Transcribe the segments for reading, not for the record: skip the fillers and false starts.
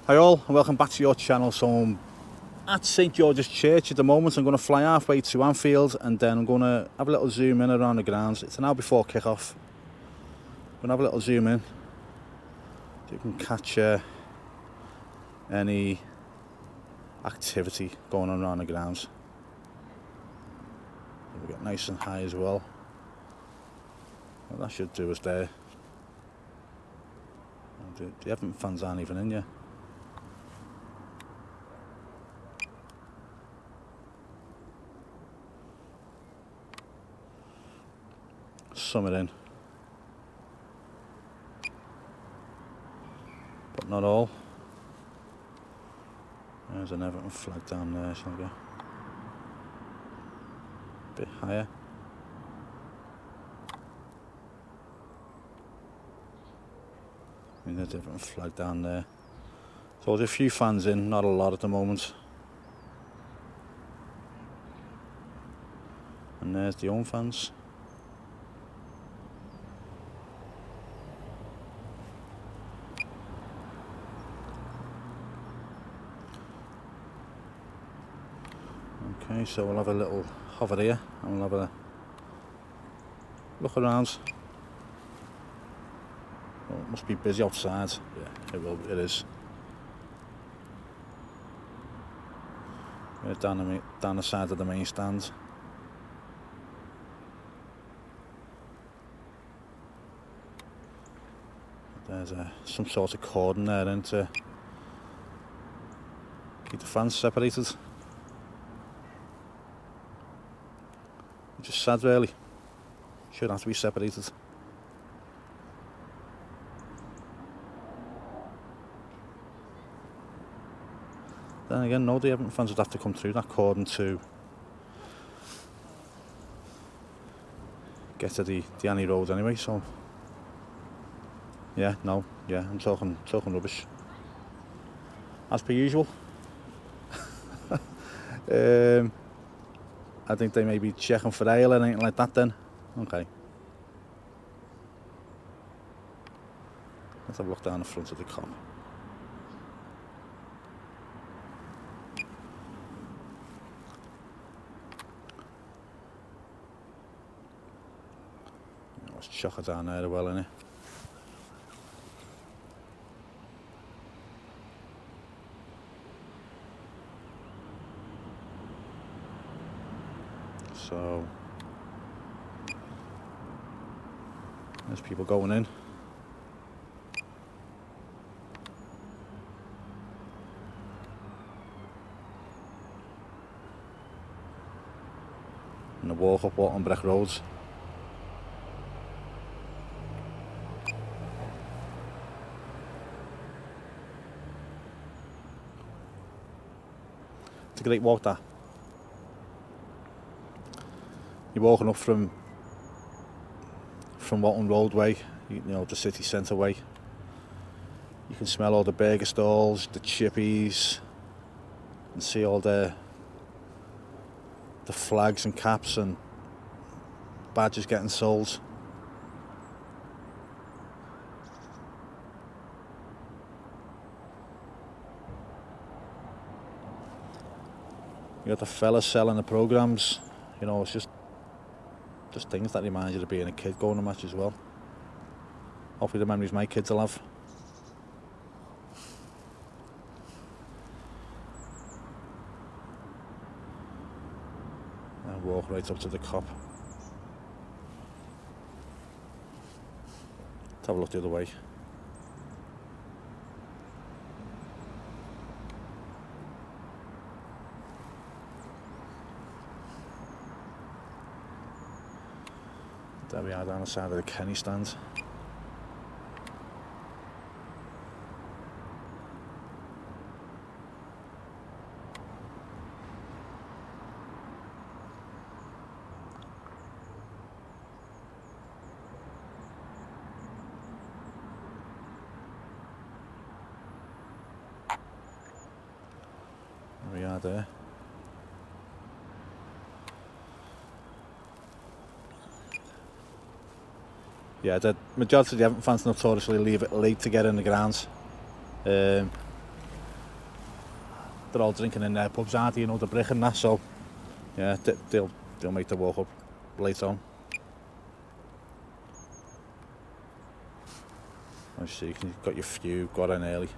Hi all, and welcome back to your channel. So I'm at St George's Church at the moment. I'm going to fly halfway to Anfield and then I'm going to have a little zoom in around the grounds. It's an hour before kick-off. I'm going to have a little zoom in so you can catch any activity going on around the grounds. We get nice and high as well. Well, that should do us there. The Everton fans aren't even in yet. Some are in, but not all. There's an Everton flag down there, shall we go? A bit higher. And there's a different flag down there. So there's a few fans in, not a lot at the moment. And there's the home fans. Okay, so we'll have a little hover here and we'll have a look around. Oh, it must be busy outside. Yeah, it is. We're down the side of the main stand. There's some sort of cordon there in to keep the fans separated. Which is sad really. Should have to be separated. Then again, no, the Everton fans would have to come through that cordon to get to the Annie Road anyway, so yeah, I'm talking rubbish. As per usual. I think they may be checking for ale or anything like that then. Okay. Let's have a look down the front of the Kop. Let's chuck it down there as well, innit? So there's people going in. And the walk up Waltonbreck roads. It's a great walk that. You're walking up from Walton Roadway, you know, the city centre way. You can smell all the burger stalls, the chippies, and see all the flags and caps and badges getting sold. You got the fellas selling the programmes, you know, it's just things that remind you of being a kid going to match as well. Hopefully the memories my kids will have. And walk right up to the Kop. Let's have a look the other way. There we are down the side of the Kenny stand. There we are there. Yeah, the majority of the Everton fans notoriously leave it late to get in the grounds. they're all drinking in their pubs, aren't they? You know, the brick and that. So yeah, they'll make the walk up later on. As you see, you've got your few, got in early.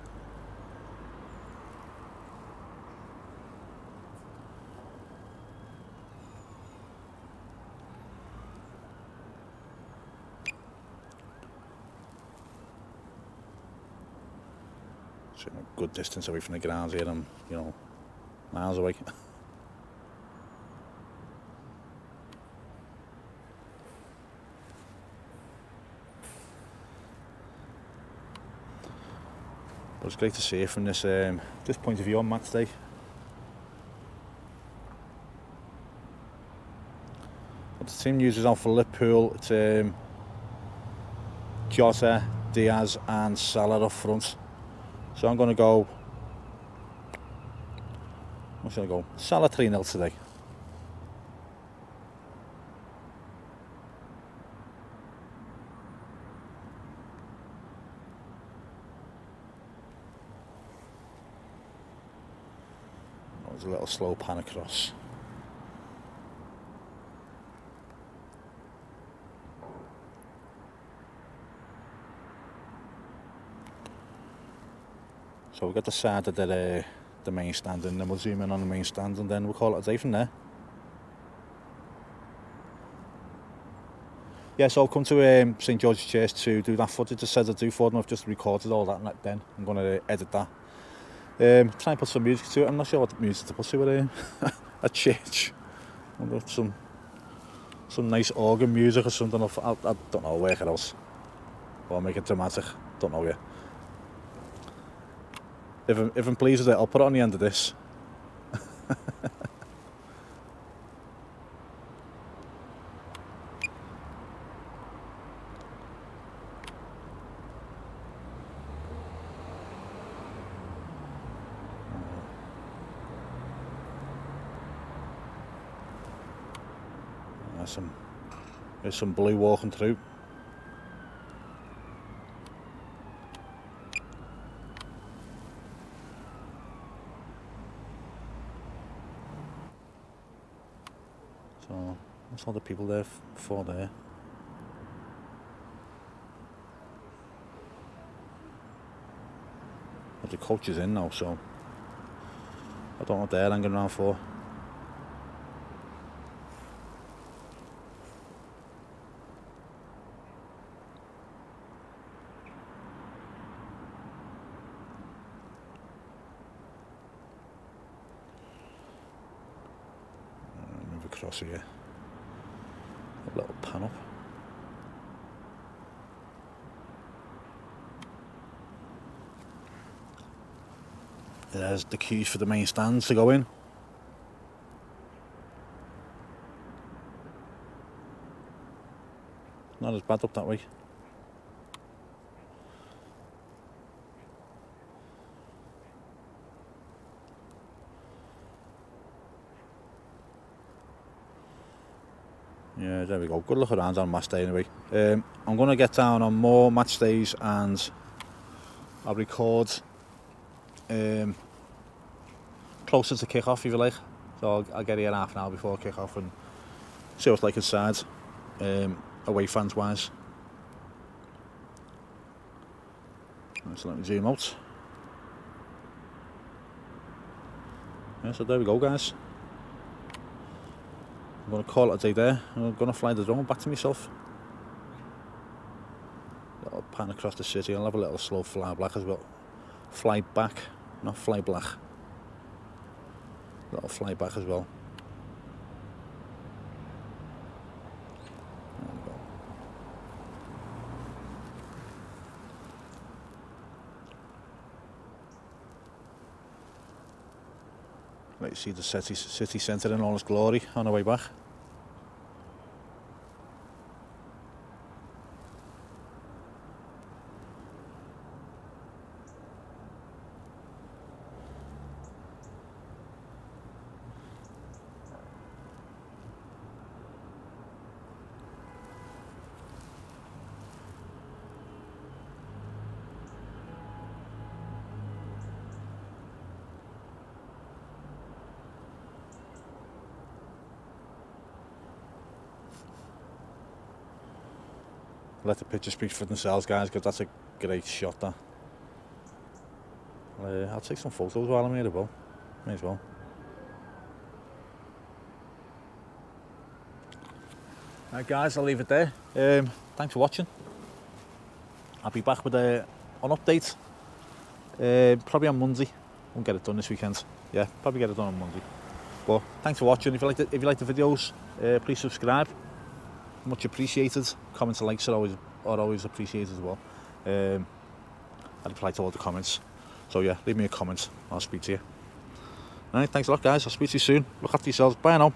So a good distance away from the grounds here, I'm, you know, miles away. But it's great to see it from this point of view on match day. But the team uses out for Liverpool, it's Jota, Diaz and Salah up front. So I'm going to go, what should I go? Salah 3-0 today. There's a little slow pan across. So we've got the side of the main stand, and then we'll zoom in on the main stand and then we'll call it a day from there. Yeah, so I'll come to St George's Church to do that footage I said I'd do for them. I've just recorded all that, and then I'm going to edit that. Try and put some music to it. I'm not sure what music to put to it at church. I've got some nice organ music or something. I don't know, work it out. Or make it dramatic. Don't know yet. If I'm pleased with it, I'll put it on the end of this. There's some blue walking through. So that's all the people there for there. But the coach is in now, so I don't know what they're hanging around for. Move across here. A little pan up. There's the keys for the main stands to go in. Not as bad up that way. Yeah, there we go. Good look around on match day anyway. I'm going to get down on more match days and I'll record closer to kick-off if you like. So I'll get here half an hour before kick-off and see what it's like inside, away fans wise. So let me zoom out. Yeah, so there we go guys. I'm going to call it a day there. I'm going to fly the drone back to myself. Little pan across the city. I'll have a little slow fly black as well. Fly back, not fly black. Little fly back as well. There we go. Let you see the city centre in all its glory on the way back. let the pictures speak for themselves, guys, because that's a great shot, that. I'll take some photos while I'm here as well. May as well. Right, guys, I'll leave it there. Thanks for watching. I'll be back with an update. Probably on Monday. Won't get it done this weekend. Yeah, probably get it done on Monday. But thanks for watching. If you like the videos, please subscribe. Much appreciated. Comments and likes are always appreciated as well. I reply to all the comments. So yeah, leave me a comment. I'll speak to you. Alright, thanks a lot, guys. I'll speak to you soon. Look after yourselves. Bye now.